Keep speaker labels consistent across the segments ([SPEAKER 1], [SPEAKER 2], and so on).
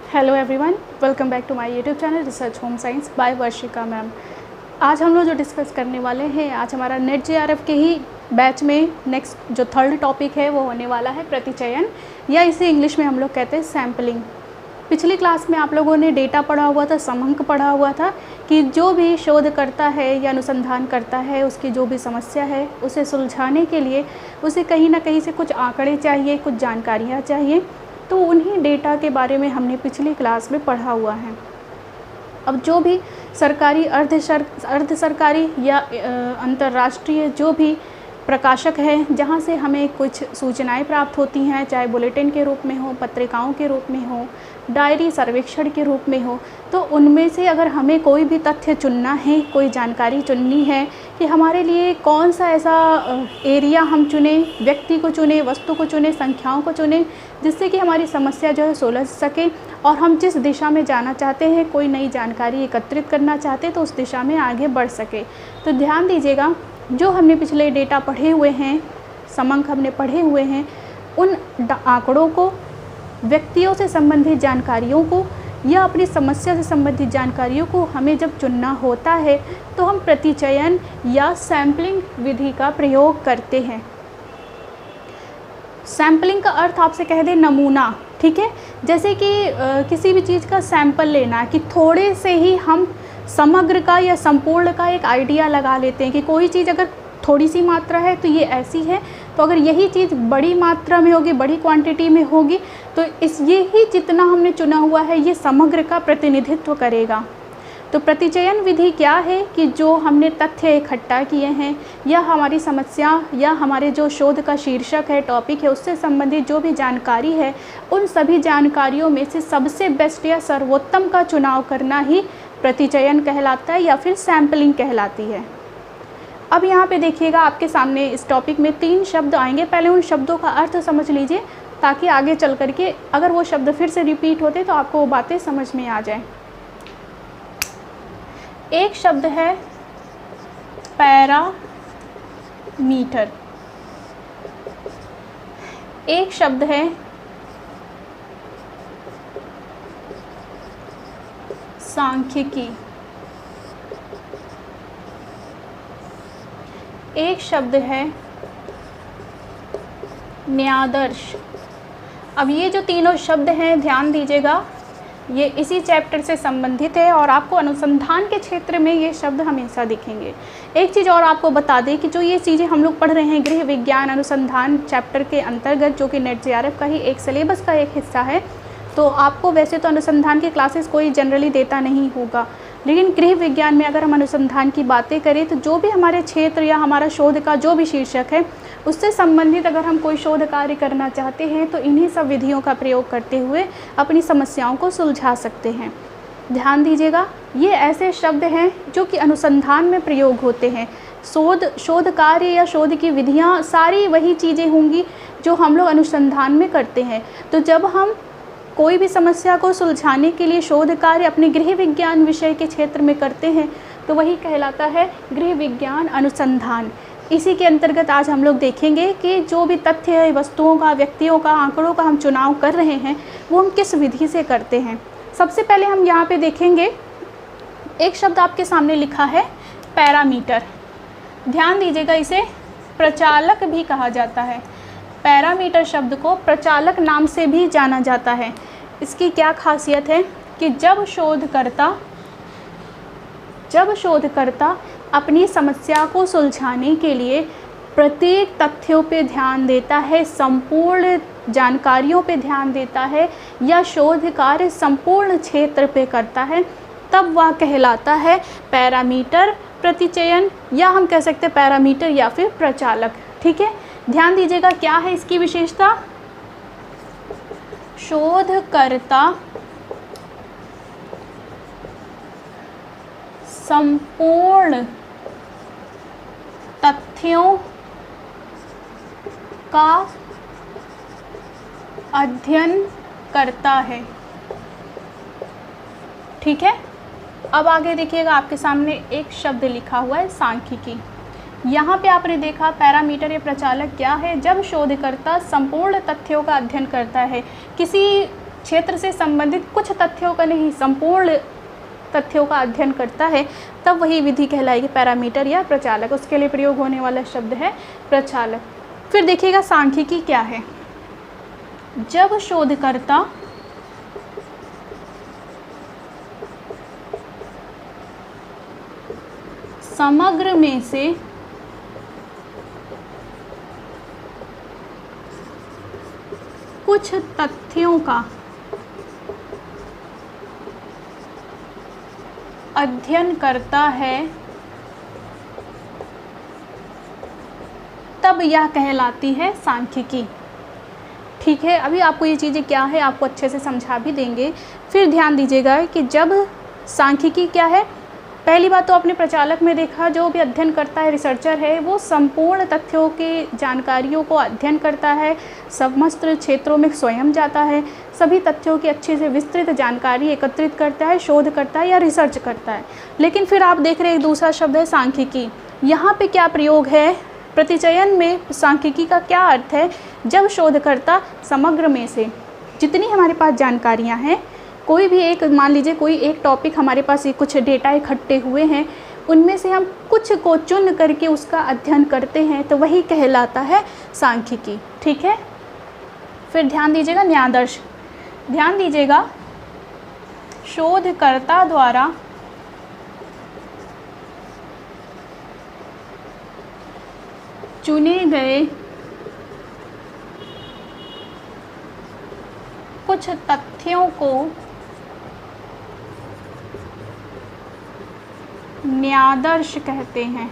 [SPEAKER 1] Hello everyone, welcome back to my YouTube channel research home science by Varshika ma'am. आज हम लोग जो discuss करने वाले हैं, आज हमारा नेट जेआरएफ के ही बैच में नेक्स्ट जो थर्ड टॉपिक है वो होने वाला है प्रतिचयन, या इसे इंग्लिश में हम लोग कहते हैं सैम्पलिंग। पिछली क्लास में आप लोगों ने डेटा पढ़ा हुआ था, समंक पढ़ा हुआ था कि जो भी शोध करता है या अनुसंधान करता है, उसकी जो भी समस्या है उसे सुलझाने के लिए उसे कहीं ना कहीं से कुछ आंकड़े चाहिए, कुछ जानकारियाँ चाहिए। तो उन्हीं डेटा के बारे में हमने पिछली क्लास में पढ़ा हुआ है। अब जो भी सरकारी, अर्ध सरकारी या अंतर्राष्ट्रीय जो भी प्रकाशक हैं, जहाँ से हमें कुछ सूचनाएं प्राप्त होती हैं, चाहे बुलेटिन के रूप में हो, पत्रिकाओं के रूप में हो, डायरी सर्वेक्षण के रूप में हो, तो उनमें से अगर हमें कोई भी तथ्य चुनना है, कोई जानकारी चुननी है कि हमारे लिए कौन सा ऐसा एरिया हम चुने, व्यक्ति को चुने, वस्तु को चुने, संख्याओं को चुने, जिससे कि हमारी समस्या जो है सुलझ सके और हम जिस दिशा में जाना चाहते हैं, कोई नई जानकारी एकत्रित करना चाहते हैं, तो उस दिशा में आगे बढ़ सके। तो ध्यान दीजिएगा, जो हमने पिछले डेटा पढ़े हुए हैं, समंक हमने पढ़े हुए हैं, उन आंकड़ों को, व्यक्तियों से संबंधित जानकारियों को या अपनी समस्या से संबंधित जानकारियों को हमें जब चुनना होता है तो हम प्रतिचयन या सैम्पलिंग विधि का प्रयोग करते हैं। सैम्पलिंग का अर्थ आपसे कह दें नमूना, ठीक है। जैसे कि किसी भी चीज़ का सैंपल लेना, कि थोड़े से ही हम समग्र का या संपूर्ण का एक आइडिया लगा लेते हैं कि कोई चीज़ अगर थोड़ी सी मात्रा है तो ये ऐसी है, तो अगर यही चीज़ बड़ी मात्रा में होगी, बड़ी क्वांटिटी में होगी, तो यही जितना हमने चुना हुआ है ये समग्र का प्रतिनिधित्व करेगा। तो प्रतिचयन विधि क्या है कि जो हमने तथ्य इकट्ठा किए हैं या हमारी समस्या या हमारे जो शोध का शीर्षक है, टॉपिक है, उससे संबंधित जो भी जानकारी है, उन सभी जानकारियों में से सबसे बेस्ट या सर्वोत्तम का चुनाव करना ही प्रतिचयन कहलाता है या फिर सैम्पलिंग कहलाती है। अब यहाँ पे देखिएगा, आपके सामने इस टॉपिक में 3 शब्द आएंगे। पहले उन शब्दों का अर्थ समझ लीजिए ताकि आगे चल करके अगर वो शब्द फिर से रिपीट होते तो आपको वो बातें समझ में आ जाए। एक शब्द है पैरामीटर, एक शब्द है सांख्यिकी, एक शब्द है न्यायादर्श। अब ये जो तीनों शब्द हैं, ध्यान दीजिएगा, ये इसी चैप्टर से संबंधित है और आपको अनुसंधान के क्षेत्र में ये शब्द हमेशा दिखेंगे। एक चीज़ और आपको बता दें कि जो ये चीज़ें हम लोग पढ़ रहे हैं गृह विज्ञान अनुसंधान चैप्टर के अंतर्गत, जो कि नेट जेआरएफ का ही एक सिलेबस का एक हिस्सा है, तो आपको वैसे तो अनुसंधान की क्लासेस कोई जनरली देता नहीं होगा, लेकिन गृह विज्ञान में अगर हम अनुसंधान की बातें करें तो जो भी हमारे क्षेत्र या हमारा शोध का जो भी शीर्षक है उससे संबंधित अगर हम कोई शोध कार्य करना चाहते हैं तो इन्हीं सब विधियों का प्रयोग करते हुए अपनी समस्याओं को सुलझा सकते हैं। ध्यान दीजिएगा, ये ऐसे शब्द हैं जो कि अनुसंधान में प्रयोग होते हैं। शोध कार्य या शोध की विधियाँ सारी वही चीज़ें होंगी जो हम लोग अनुसंधान में करते हैं। तो जब हम कोई भी समस्या को सुलझाने के लिए शोध कार्य अपने गृह विज्ञान विषय के क्षेत्र में करते हैं तो वही कहलाता है गृह विज्ञान अनुसंधान। इसी के अंतर्गत आज हम लोग देखेंगे कि जो भी तथ्य है, वस्तुओं का, व्यक्तियों का, आंकड़ों का हम चुनाव कर रहे हैं वो हम किस विधि से करते हैं। सबसे पहले हम यहाँ पे देखेंगे, एक शब्द आपके सामने लिखा है पैरामीटर। ध्यान दीजिएगा, इसे प्रचालक भी कहा जाता है। पैरामीटर शब्द को प्रचालक नाम से भी जाना जाता है। इसकी क्या खासियत है कि जब शोधकर्ता अपनी समस्या को सुलझाने के लिए प्रत्येक तथ्यों पे ध्यान देता है, संपूर्ण जानकारियों पे ध्यान देता है या शोध कार्य संपूर्ण क्षेत्र पे करता है, तब वह कहलाता है पैरामीटर प्रतिचयन, या हम कह सकते हैं पैरामीटर या फिर प्रचालक। ठीक है, ध्यान दीजिएगा, क्या है इसकी विशेषता। शोधकर्ता संपूर्ण तथ्यों का अध्ययन करता है। ठीक है, अब आगे देखिएगा, आपके सामने एक शब्द लिखा हुआ है सांख्यिकी। यहाँ पे आपने देखा पैरामीटर या प्रचालक क्या है, जब शोधकर्ता संपूर्ण तथ्यों का अध्ययन करता है, किसी क्षेत्र से संबंधित कुछ तथ्यों का नहीं, संपूर्ण तथ्यों का अध्ययन करता है, तब वही विधि कहलाएगी पैरामीटर या प्रचालक। उसके लिए प्रयोग होने वाला शब्द है प्रचालक। फिर देखिएगा सांख्यिकी क्या है। जब शोधकर्ता समग्र में से कुछ तथ्यों का अध्ययन करता है, तब यह कहलाती है सांख्यिकी। ठीक है, अभी आपको ये चीज़ें क्या है आपको अच्छे से समझा भी देंगे। फिर ध्यान दीजिएगा कि जब सांख्यिकी क्या है, पहली बात तो आपने प्रचालक में देखा, जो भी अध्ययन करता है, रिसर्चर है, वो संपूर्ण तथ्यों की जानकारियों को अध्ययन करता है, समस्त क्षेत्रों में स्वयं जाता है, सभी तथ्यों की अच्छे से विस्तृत जानकारी एकत्रित करता है, शोध करता है या रिसर्च करता है। लेकिन फिर आप देख रहे हैं एक दूसरा शब्द है सांख्यिकी। यहाँ पे क्या प्रयोग है, प्रतिचयन में सांख्यिकी का क्या अर्थ है, जब शोधकर्ता समग्र में से जितनी हमारे पास जानकारियाँ हैं, कोई भी एक, मान लीजिए कोई एक टॉपिक हमारे पास कुछ डेटा इकट्ठे हुए हैं, उनमें से हम कुछ को चुन करके उसका अध्ययन करते हैं, तो वही कहलाता है सांख्यिकी। ठीक है, फिर ध्यान दीजिएगा न्यायादर्श। ध्यान दीजिएगा, शोधकर्ता द्वारा चुने गए कुछ तथ्यों को न्यायादर्श कहते हैं।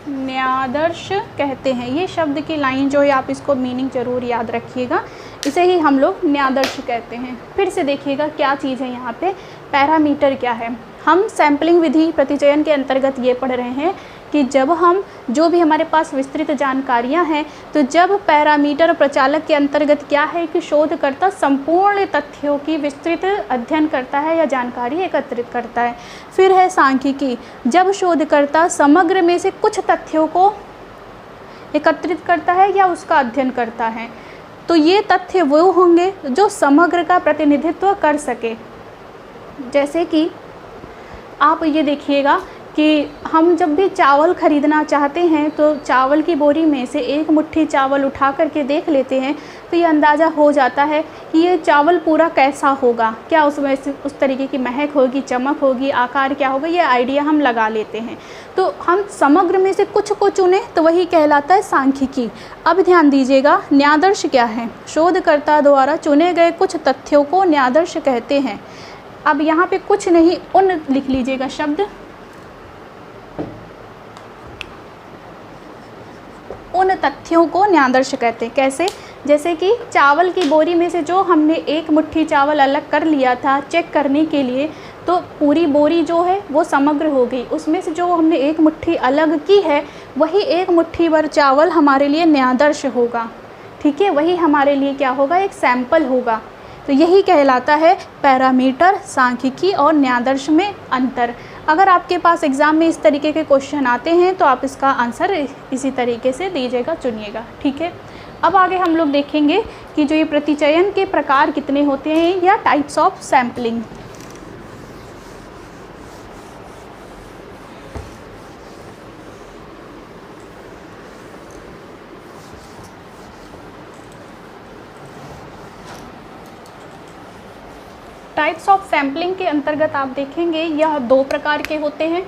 [SPEAKER 1] न्यायादर्श कहते हैं, ये शब्द की लाइन जो है आप इसको मीनिंग जरूर याद रखिएगा, इसे ही हम लोग न्यायादर्श कहते हैं। फिर से देखिएगा क्या चीज़ है यहाँ पे, पैरामीटर क्या है। हम सैम्पलिंग विधि प्रतिचयन के अंतर्गत ये पढ़ रहे हैं कि जब हम जो भी हमारे पास विस्तृत जानकारियाँ हैं, तो जब पैरामीटर प्रचालक के अंतर्गत क्या है कि शोधकर्ता संपूर्ण तथ्यों की विस्तृत अध्ययन करता है या जानकारी एकत्रित करता है। फिर है सांख्यिकी, जब शोधकर्ता समग्र में से कुछ तथ्यों को एकत्रित करता है या उसका अध्ययन करता है। तो ये तथ्य वो होंगे जो समग्र का प्रतिनिधित्व कर सके। जैसे कि आप ये देखिएगा कि हम जब भी चावल ख़रीदना चाहते हैं, तो चावल की बोरी में से एक मुट्ठी चावल उठा करके देख लेते हैं, तो ये अंदाज़ा हो जाता है कि ये चावल पूरा कैसा होगा, क्या उसमें से उस तरीके की महक होगी, चमक होगी, आकार क्या होगा, ये आइडिया हम लगा लेते हैं। तो हम समग्र में से कुछ को चुने तो वही कहलाता है सांख्यिकी। अब ध्यान दीजिएगा, न्यायादर्श क्या है, शोधकर्ता द्वारा चुने गए कुछ तथ्यों को न्यायादर्श कहते हैं। अब यहाँ पे कुछ नहीं, उन लिख लीजिएगा शब्द, उन तथ्यों को न्यायादर्श कहते हैं। कैसे, जैसे कि चावल की बोरी में से जो हमने एक मुट्ठी चावल अलग कर लिया था चेक करने के लिए, तो पूरी बोरी जो है वो समग्र हो गई। उसमें से जो हमने एक मुट्ठी अलग की है, वही एक मुट्ठी भर चावल हमारे लिए न्यायादर्श होगा। ठीक है, वही हमारे लिए क्या होगा, एक सैंपल होगा। तो यही कहलाता है पैरामीटर, सांख्यिकी और न्यायादर्श में अंतर। अगर आपके पास एग्ज़ाम में इस तरीके के क्वेश्चन आते हैं तो आप इसका आंसर इसी तरीके से दीजिएगा, चुनिएगा। ठीक है, अब आगे हम लोग देखेंगे कि जो ये प्रतिचयन के प्रकार कितने होते हैं या types of sampling. Types of sampling के अंतर्गत आप देखेंगे यह दो प्रकार के होते हैं।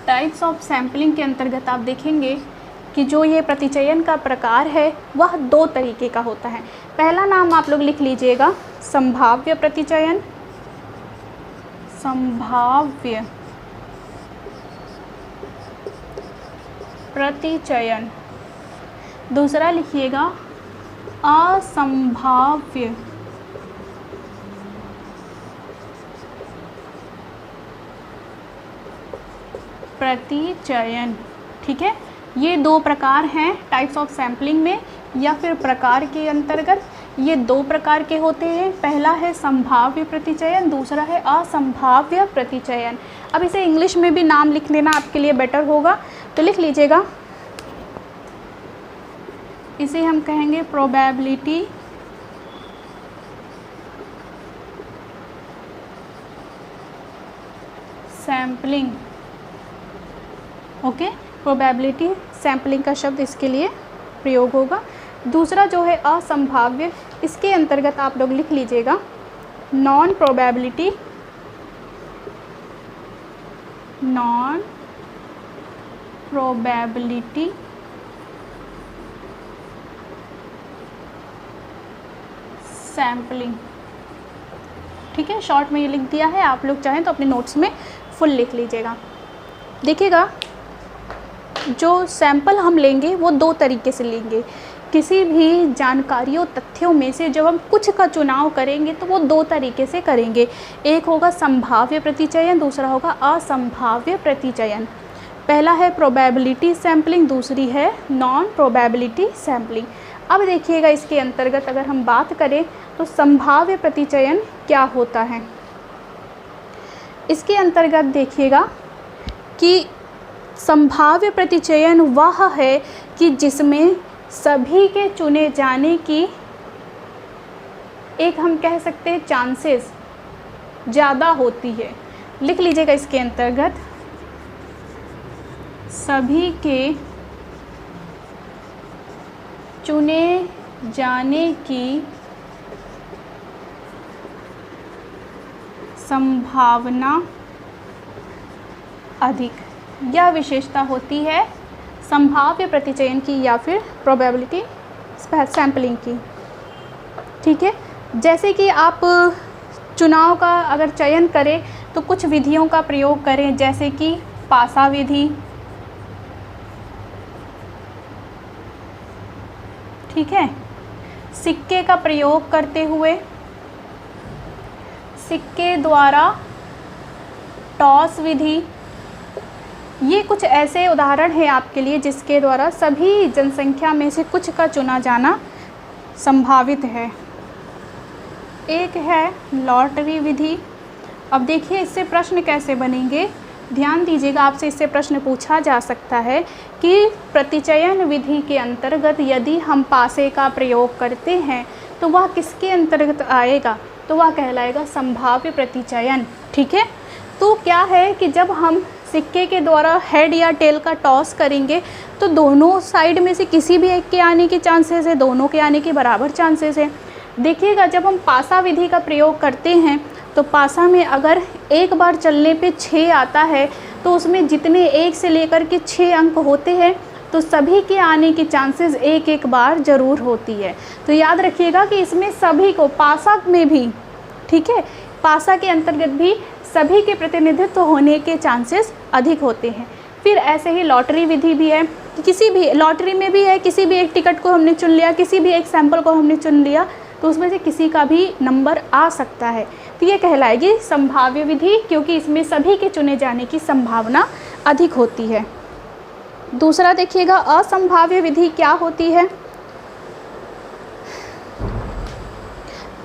[SPEAKER 1] टाइप्स ऑफ सैम्पलिंग के अंतर्गत आप देखेंगे कि जो ये प्रतिचयन का प्रकार है वह दो तरीके का होता है। पहला नाम आप लोग लिख लीजिएगा, संभाव्य प्रतिचयन, संभाव्य प्रतिचयन। दूसरा लिखिएगा असंभाव्य प्रतिचयन। ठीक है, ये दो प्रकार हैं टाइप्स ऑफ सैम्पलिंग में या फिर प्रकार के अंतर्गत। ये दो प्रकार के होते हैं। पहला है संभाव्य प्रतिचयन, दूसरा है असंभाव्य प्रतिचयन। अब इसे इंग्लिश में भी नाम लिख लेना आपके लिए बेटर होगा, तो लिख लीजिएगा। इसे हम कहेंगे probability sampling. Okay, probability sampling का शब्द इसके लिए प्रयोग होगा। दूसरा जो है असंभाव्य, इसके अंतर्गत आप लोग लिख लीजिएगा नॉन प्रोबेबिलिटी सैम्पलिंग। ठीक है, शॉर्ट में ये लिख दिया है, आप लोग चाहें तो अपने नोट्स में फुल लिख लीजिएगा। देखिएगा, जो सैंपल हम लेंगे वो दो तरीके से लेंगे। किसी भी जानकारियों तथ्यों में से जब हम कुछ का चुनाव करेंगे तो वो दो तरीके से करेंगे। एक होगा संभाव्य प्रतिचयन, दूसरा होगा असंभाव्य प्रतिचयन। पहला है प्रोबेबिलिटी सैम्पलिंग, दूसरी है नॉन प्रोबेबिलिटी सैम्पलिंग। अब देखिएगा, इसके अंतर्गत अगर हम बात करें तो संभाव्य प्रतिचयन क्या होता है। इसके अंतर्गत देखिएगा कि संभाव्य प्रतिचयन वह है कि जिसमें सभी के चुने जाने की एक हम कह सकते हैं चांसेस ज़्यादा होती है। लिख लीजिएगा इसके अंतर्गत सभी के चुने जाने की संभावना अधिक, यह विशेषता होती है संभाव्य प्रतिचयन की या फिर प्रोबेबिलिटी सैम्पलिंग की। ठीक है, जैसे कि आप चुनाव का अगर चयन करें तो कुछ विधियों का प्रयोग करें, जैसे कि पासा विधि। ठीक है, सिक्के का प्रयोग करते हुए, सिक्के द्वारा टॉस विधि। ये कुछ ऐसे उदाहरण हैं आपके लिए जिसके द्वारा सभी जनसंख्या में से कुछ का चुना जाना संभावित है। एक है लॉटरी विधि। अब देखिए इससे प्रश्न कैसे बनेंगे, ध्यान दीजिएगा। आपसे इससे प्रश्न पूछा जा सकता है कि प्रतिचयन विधि के अंतर्गत यदि हम पासे का प्रयोग करते हैं तो वह किसके अंतर्गत आएगा, तो वह कहलाएगा संभाव्य प्रतिचयन। ठीक है, तो क्या है कि जब हम सिक्के के द्वारा हेड या टेल का टॉस करेंगे तो दोनों साइड में से किसी भी एक के आने के चांसेस है, दोनों के आने के बराबर चांसेस है। देखिएगा, जब हम पासा विधि का प्रयोग करते हैं तो पासा में अगर एक बार चलने पे 6 आता है तो उसमें जितने 1 से लेकर के 6 अंक होते हैं तो सभी के आने की चांसेस एक एक बार ज़रूर होती है। तो याद रखिएगा कि इसमें सभी को, पासा में भी, ठीक है, पासा के अंतर्गत भी सभी के प्रतिनिधित्व होने के चांसेस अधिक होते हैं। फिर ऐसे ही लॉटरी विधि भी है, किसी भी लॉटरी में भी है, किसी भी एक टिकट को हमने चुन लिया, किसी भी एक सैंपल को हमने चुन लिया तो उसमें से किसी का भी नंबर आ सकता है, तो ये कहलाएगी संभाव्य विधि, क्योंकि इसमें सभी के चुने जाने की संभावना अधिक होती है। दूसरा देखिएगा, असंभाव्य विधि क्या होती है।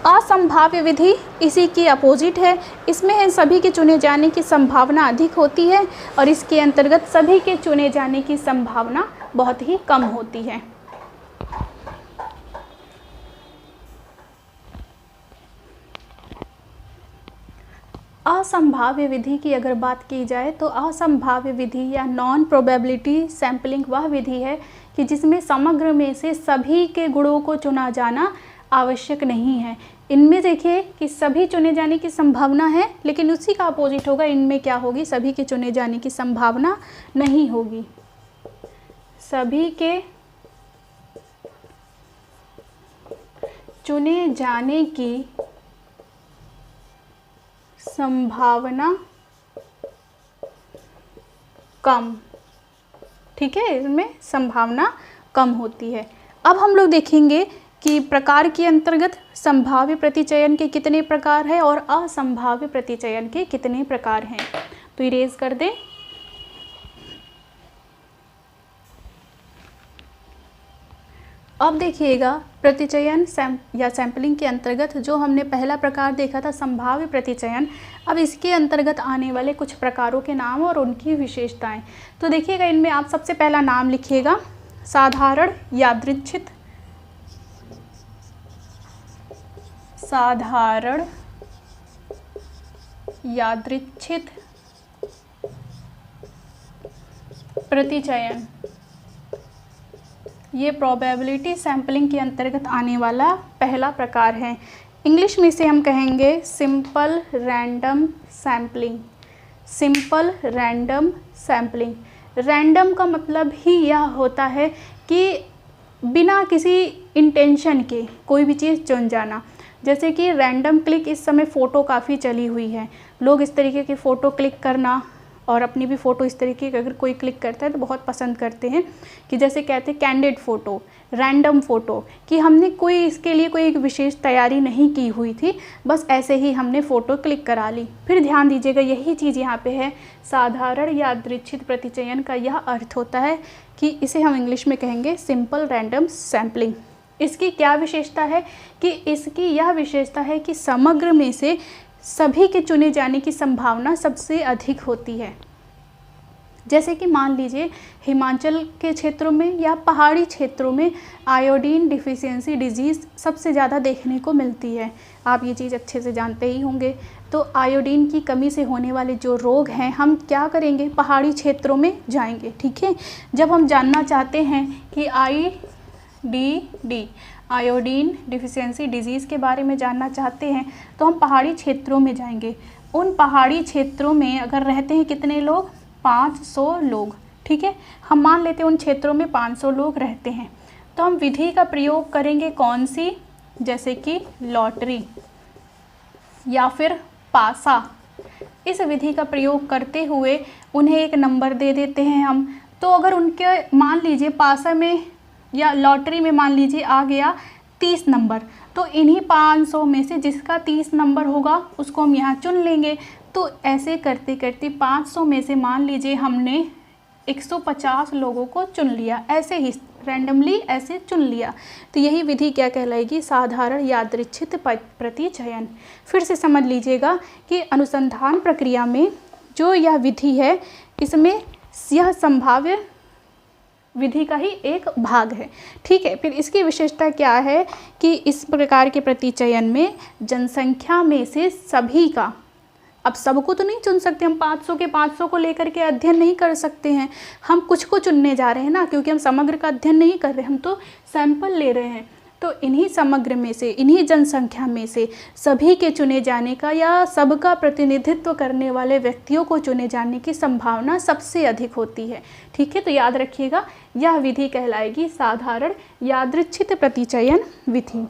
[SPEAKER 1] असंभाव्य विधि इसी की अपोजिट है। इसमें सभी के चुने जाने की संभावना अधिक होती है और इसके अंतर्गत सभी के चुने जाने की संभावना बहुत ही कम होती है। असंभाव्य विधि की अगर बात की जाए तो असंभाव्य विधि या नॉन प्रोबेबिलिटी सैम्पलिंग वह विधि है कि जिसमें समग्र में से सभी के गुणों को चुना जाना आवश्यक नहीं है। इनमें देखिए कि सभी चुने जाने की संभावना है, लेकिन उसी का अपोजिट होगा, इनमें क्या होगी, सभी के चुने जाने की संभावना नहीं होगी। सभी के चुने जाने की संभावना कम, ठीक है, इसमें संभावना कम होती है। अब हम लोग देखेंगे कि प्रकार के अंतर्गत संभाव्य प्रतिचयन के कितने प्रकार हैं और असंभाव्य प्रतिचयन के कितने प्रकार हैं। तो इरेज कर दें। अब देखिएगा प्रतिचयन या सैंपलिंग के अंतर्गत जो हमने पहला प्रकार देखा था संभाव्य प्रतिचयन, अब इसके अंतर्गत आने वाले कुछ प्रकारों के नाम और उनकी विशेषताएं। तो देखिएगा इनमें आप सबसे पहला नाम लिखिएगा साधारण यादृच्छिक, साधारण यादृच्छिक प्रतिचयन। ये प्रोबेबिलिटी सैंपलिंग के अंतर्गत आने वाला पहला प्रकार है। इंग्लिश में इसे हम कहेंगे simple random sampling. Simple random sampling. Random का मतलब ही यह होता है कि बिना किसी इंटेंशन के कोई भी चीज़ चुन जाना। जैसे कि रैंडम क्लिक इस समय फ़ोटो काफ़ी चली हुई है, लोग इस तरीके की फ़ोटो क्लिक करना और अपनी भी फ़ोटो इस तरीके की अगर कोई क्लिक करता है तो बहुत पसंद करते हैं कि जैसे कहते हैं कैंडिड फ़ोटो, रैंडम फ़ोटो, कि हमने कोई इसके लिए कोई एक विशेष तैयारी नहीं की हुई थी, बस ऐसे ही हमने फ़ोटो क्लिक करा ली। फिर ध्यान दीजिएगा यही चीज़ यहाँ पे है, साधारण यादृच्छिक प्रतिचयन का यह अर्थ होता है कि इसे हम इंग्लिश में कहेंगे सिंपल रैंडम सैम्पलिंग। इसकी क्या विशेषता है कि इसकी यह विशेषता है कि समग्र में से सभी के चुने जाने की संभावना सबसे अधिक होती है। जैसे कि मान लीजिए हिमाचल के क्षेत्रों में या पहाड़ी क्षेत्रों में आयोडीन डिफिशियंसी डिजीज़ सबसे ज़्यादा देखने को मिलती है। आप ये चीज़ अच्छे से जानते ही होंगे। तो आयोडीन की कमी से होने वाले जो रोग हैं, हम क्या करेंगे, पहाड़ी क्षेत्रों में जाएंगे। ठीक है, जब हम जानना चाहते हैं कि आयोडीन डिफिशियंसी डिजीज़ के बारे में जानना चाहते हैं तो हम पहाड़ी क्षेत्रों में जाएंगे। उन पहाड़ी क्षेत्रों में अगर रहते हैं कितने लोग, 500 लोग। ठीक है, हम मान लेते हैं उन क्षेत्रों में 500 लोग रहते हैं, तो हम विधि का प्रयोग करेंगे कौन सी, जैसे कि लॉटरी या फिर पासा। इस विधि का प्रयोग करते हुए उन्हें एक नंबर दे देते हैं हम। तो अगर उनके मान लीजिए पासा में या लॉटरी में मान लीजिए आ गया 30 नंबर, तो इन्हीं 500 में से जिसका 30 नंबर होगा उसको हम यहाँ चुन लेंगे। तो ऐसे करते करते 500 में से मान लीजिए हमने 150 लोगों को चुन लिया, ऐसे ही रैंडमली ऐसे चुन लिया। तो यही विधि क्या कहलाएगी, साधारण यादृच्छिक प्रतिचयन। फिर से समझ लीजिएगा कि अनुसंधान प्रक्रिया में जो यह विधि है इसमें यह संभाव्य विधि का ही एक भाग है। ठीक है, फिर इसकी विशेषता क्या है कि इस प्रकार के प्रतिचयन में जनसंख्या में से सभी का, अब सबको तो नहीं चुन सकते हम, 500 के 500 को लेकर के अध्ययन नहीं कर सकते हैं, हम कुछ को चुनने जा रहे हैं ना, क्योंकि हम समग्र का अध्ययन नहीं कर रहे, हम तो सैंपल ले रहे हैं। तो इन्हीं समग्र में से, इन्हीं जनसंख्या में से सभी के चुने जाने का या सबका प्रतिनिधित्व करने वाले व्यक्तियों को चुने जाने की संभावना सबसे अधिक होती है। ठीक है, तो याद रखिएगा यह विधि कहलाएगी साधारण यादृच्छिक प्रतिचयन विधि।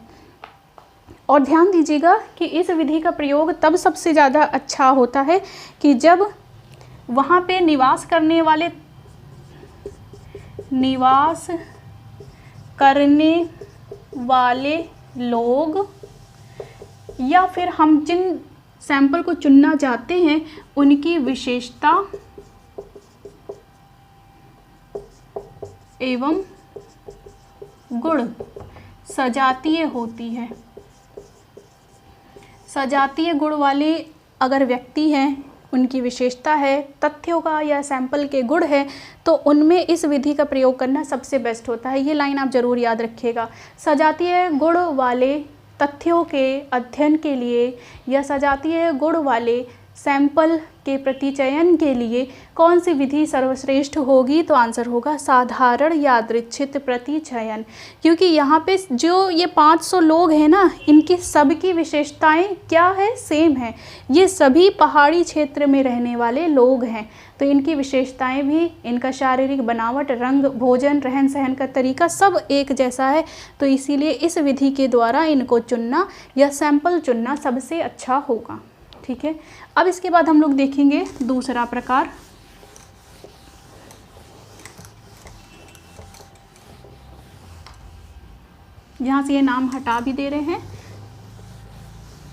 [SPEAKER 1] और ध्यान दीजिएगा कि इस विधि का प्रयोग तब सबसे ज़्यादा अच्छा होता है कि जब वहाँ पे निवास करने वाले लोग या फिर हम जिन सैंपल को चुनना चाहते हैं उनकी विशेषता एवं गुण सजातीय होती है। सजातीय गुण वाले अगर व्यक्ति हैं, उनकी विशेषता है, तथ्यों का या सैंपल के गुण है, तो उनमें इस विधि का प्रयोग करना सबसे बेस्ट होता है। ये लाइन आप ज़रूर याद रखिएगा। सजातीय गुण वाले तथ्यों के अध्ययन के लिए या सजातीय गुण वाले सैंपल के प्रतिचयन के लिए कौन सी विधि सर्वश्रेष्ठ होगी, तो आंसर होगा साधारण यादृच्छिक प्रतिचयन। क्योंकि यहाँ पे जो ये 500 लोग हैं ना, इनकी सबकी विशेषताएं क्या है, सेम है। ये सभी पहाड़ी क्षेत्र में रहने वाले लोग हैं, तो इनकी विशेषताएं भी, इनका शारीरिक बनावट, रंग, भोजन, रहन सहन का तरीका सब एक जैसा है। तो इसीलिए इस विधि के द्वारा इनको चुनना या सैंपल चुनना सबसे अच्छा होगा। ठीक है, अब इसके बाद हम लोग देखेंगे दूसरा प्रकार। यहाँ से ये नाम हटा भी दे रहे हैं।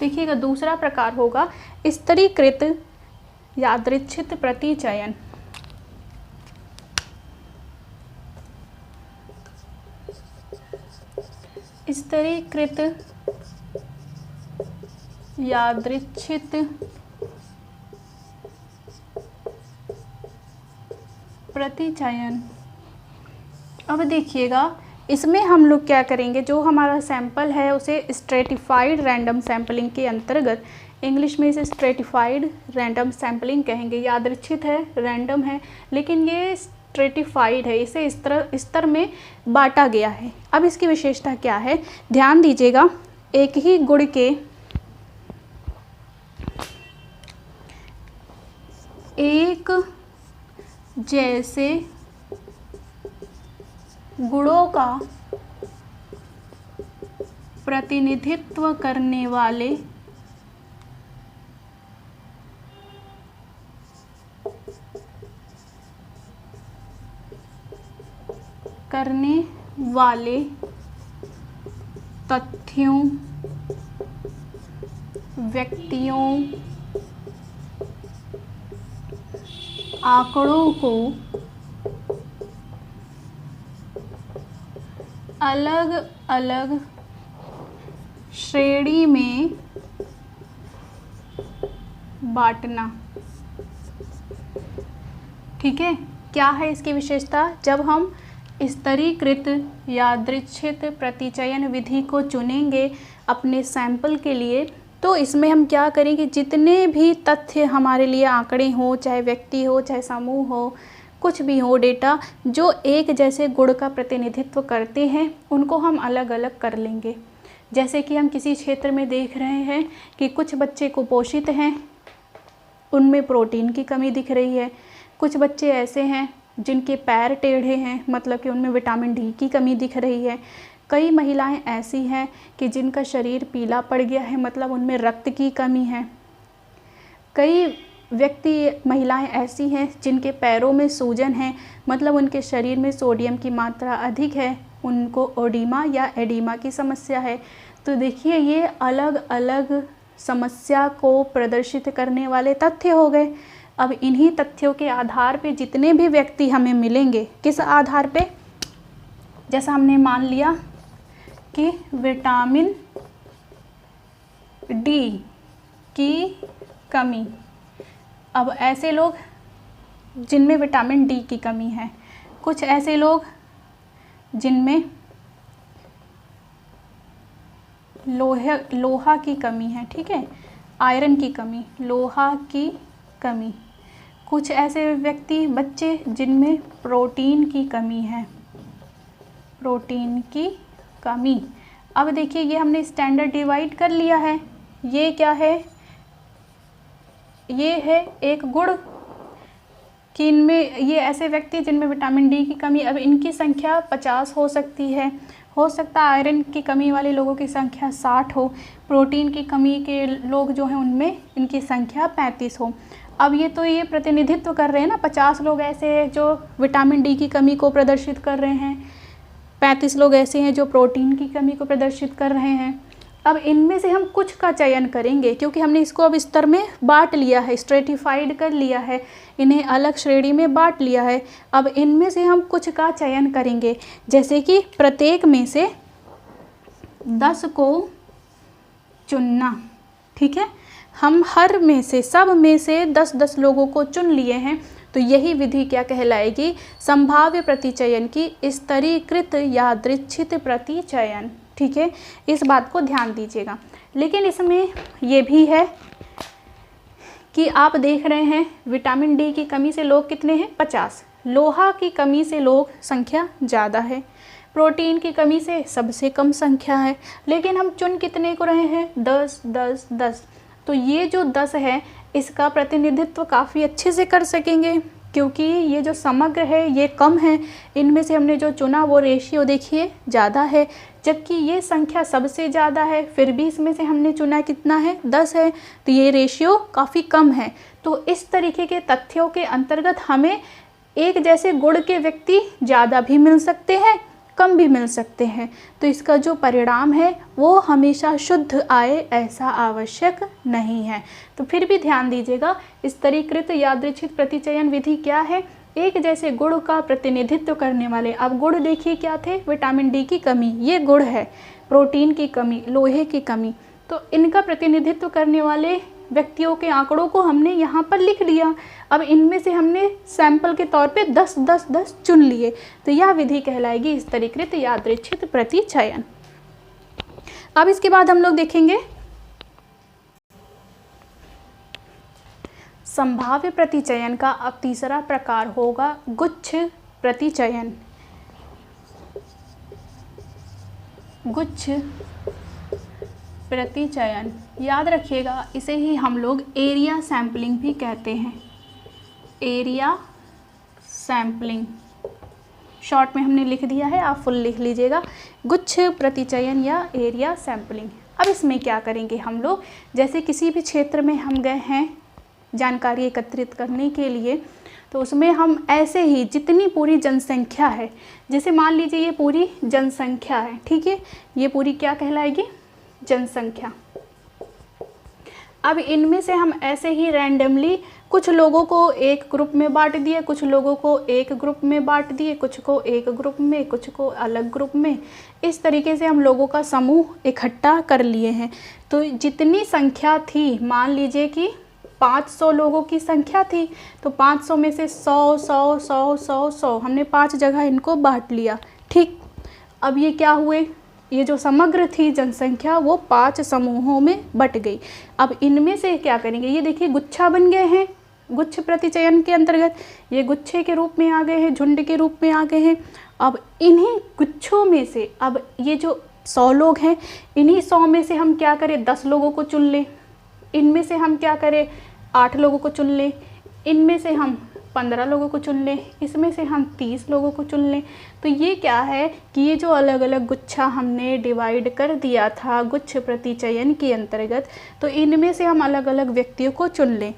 [SPEAKER 1] देखिएगा दूसरा प्रकार होगा स्तरीकृत यादृच्छिक प्रतिचयन। स्तरीकृत यादृच्छिक प्रतिचयन। अब देखिएगा, इसमें हम लोग क्या करेंगे, जो हमारा सैंपल है उसे स्ट्रेटिफाइड रैंडम सैम्पलिंग के अंतर्गत, इंग्लिश में इसे स्ट्रेटिफाइड रैंडम सैम्पलिंग कहेंगे। यादृच्छिक है, रैंडम है, लेकिन ये स्ट्रेटिफाइड है, इसे स्तर में बांटा गया है। अब इसकी विशेषता क्या है, ध्यान दीजिएगा, एक ही गुण के एक जैसे गुणों का प्रतिनिधित्व करने वाले तथ्यों, व्यक्तियों, आंकड़ों को अलग अलग श्रेणी में बांटना। ठीक है, क्या है इसकी विशेषता, जब हम स्तरीकृत यादृच्छिक प्रतिचयन विधि को चुनेंगे अपने सैंपल के लिए, तो इसमें हम क्या करेंगे, जितने भी तथ्य हमारे लिए आंकड़े हों, चाहे व्यक्ति हो, चाहे समूह हो, कुछ भी हो, डेटा जो एक जैसे गुण का प्रतिनिधित्व करते हैं, उनको हम अलग अलग कर लेंगे। जैसे कि हम किसी क्षेत्र में देख रहे हैं कि कुछ बच्चे कुपोषित हैं, उनमें प्रोटीन की कमी दिख रही है। कुछ बच्चे ऐसे हैं जिनके पैर टेढ़े हैं, मतलब कि उनमें विटामिन डी की कमी दिख रही है। कई महिलाएं ऐसी हैं कि जिनका शरीर पीला पड़ गया है, मतलब उनमें रक्त की कमी है। कई महिलाएं ऐसी हैं जिनके पैरों में सूजन है, मतलब उनके शरीर में सोडियम की मात्रा अधिक है, उनको ओडिमा या एडिमा की समस्या है। तो देखिए, ये अलग अलग समस्या को प्रदर्शित करने वाले तथ्य हो गए। अब इन्हीं तथ्यों के आधार पे जितने भी व्यक्ति हमें मिलेंगे, किस आधार पे, जैसा हमने मान लिया कि विटामिन डी की कमी, अब ऐसे लोग जिनमें विटामिन डी की कमी है, कुछ ऐसे लोग जिनमें लोहा की कमी है, ठीक है, आयरन की कमी, लोहा की कमी, कुछ ऐसे व्यक्ति बच्चे जिनमें प्रोटीन की कमी है, प्रोटीन की कमी। अब देखिए, ये हमने स्टैंडर्ड डिवाइड कर लिया है। ये क्या है, ये है एक गुण कि इनमें ये ऐसे व्यक्ति जिनमें विटामिन डी की कमी, अब इनकी संख्या 50 हो सकती है, हो सकता है आयरन की कमी वाले लोगों की संख्या 60 हो, प्रोटीन की कमी के लोग जो हैं उनमें इनकी संख्या 35 हो। अब ये प्रतिनिधित्व कर रहे हैं ना, 50 लोग ऐसे हैं जो विटामिन डी की कमी को प्रदर्शित कर रहे हैं, 35 लोग ऐसे हैं जो प्रोटीन की कमी को प्रदर्शित कर रहे हैं। अब इनमें से हम कुछ का चयन करेंगे, क्योंकि हमने इसको अब स्तर में बांट लिया है, स्ट्रेटिफाइड कर लिया है, इन्हें अलग श्रेणी में बांट लिया है। अब इनमें से हम कुछ का चयन करेंगे, जैसे कि प्रत्येक में से 10 को चुनना। ठीक है, हम हर में से, सब में से 10-10 लोगों को चुन लिए हैं, तो यही विधि क्या कहलाएगी, संभाव्य प्रतिचयन की स्तरीकृत यादृच्छिक प्रतिचयन। ठीक है, इस बात को ध्यान दीजिएगा। लेकिन इसमें ये भी है कि आप देख रहे हैं विटामिन डी की कमी से लोग कितने हैं, 50, लोहा की कमी से लोग संख्या ज़्यादा है, प्रोटीन की कमी से सबसे कम संख्या है, लेकिन हम चुन कितने को रहे हैं, 10 10 10। तो ये जो 10 है, इसका प्रतिनिधित्व काफ़ी अच्छे से कर सकेंगे, क्योंकि ये जो समग्र है ये कम है, इनमें से हमने जो चुना वो रेशियो देखिए ज़्यादा है, जबकि ये संख्या सबसे ज़्यादा है, फिर भी इसमें से हमने चुना कितना है, 10 है, तो ये रेशियो काफ़ी कम है। तो इस तरीके के तथ्यों के अंतर्गत हमें एक जैसे गुण के व्यक्ति ज़्यादा भी मिल सकते हैं, कम भी मिल सकते हैं, तो इसका जो परिणाम है वो हमेशा शुद्ध आए ऐसा आवश्यक नहीं है। तो फिर भी ध्यान दीजिएगा, स्तरीकृत यादृच्छिक प्रतिचयन विधि क्या है, एक जैसे गुण का प्रतिनिधित्व करने वाले। अब गुण देखिए क्या थे, विटामिन डी की कमी, ये गुण है, प्रोटीन की कमी, लोहे की कमी। तो इनका प्रतिनिधित्व करने वाले व्यक्तियों के आंकड़ों को हमने यहाँ पर लिख लिया। अब इनमें से हमने सैंपल के तौर पे 10 चुन लिए। तो यह विधि कहलाएगी स्तरीकृत यादृच्छिक प्रतिचयन। अब इसके बाद हम लोग देखेंगे संभाव्य प्रतिचयन का। अब तीसरा प्रकार होगा गुच्छ प्रतिचयन। गुच्छ प्रतिचयन, याद रखिएगा, इसे ही हम लोग एरिया सैम्पलिंग भी कहते हैं। एरिया सैम्पलिंग शॉर्ट में हमने लिख दिया है, आप फुल लिख लीजिएगा, गुच्छ प्रतिचयन या एरिया सैम्पलिंग। अब इसमें क्या करेंगे हम लोग, जैसे किसी भी क्षेत्र में हम गए हैं जानकारी एकत्रित करने के लिए, तो उसमें हम ऐसे ही जितनी पूरी जनसंख्या है, जैसे मान लीजिए ये पूरी जनसंख्या है, ठीक है, ये पूरी क्या कहलाएगी, जनसंख्या। अब इनमें से हम ऐसे ही रैंडमली कुछ लोगों को एक ग्रुप में बांट दिए, कुछ लोगों को एक ग्रुप में बांट दिए, कुछ को एक ग्रुप में, कुछ को अलग ग्रुप में। इस तरीके से हम लोगों का समूह इकट्ठा कर लिए हैं। तो जितनी संख्या थी, मान लीजिए कि 500 लोगों की संख्या थी, तो 500 में से 100 हमने 5 जगह इनको बांट लिया, ठीक। अब ये क्या हुए, ये जो समग्र थी जनसंख्या वो 5 समूहों में बट गई। अब इनमें से क्या करेंगे, ये देखिए गुच्छा बन गए हैं गुच्छ प्रतिचयन के अंतर्गत, ये गुच्छे के रूप में आ गए हैं, झुंड के रूप में आ गए हैं। अब इन्हीं गुच्छों में से, अब ये जो 100 लोग हैं, इन्हीं 100 में से हम क्या करें, 10 लोगों को चुन लें, इनमें से हम क्या करें, 8 लोगों को चुन लें, इनमें से हम 15 लोगों को चुन लें, इसमें से हम 30 लोगों को चुन लें। तो ये क्या है कि ये जो अलग अलग गुच्छा हमने डिवाइड कर दिया था गुच्छ प्रतिचयन के अंतर्गत, तो इनमें से हम अलग अलग व्यक्तियों को चुन लें।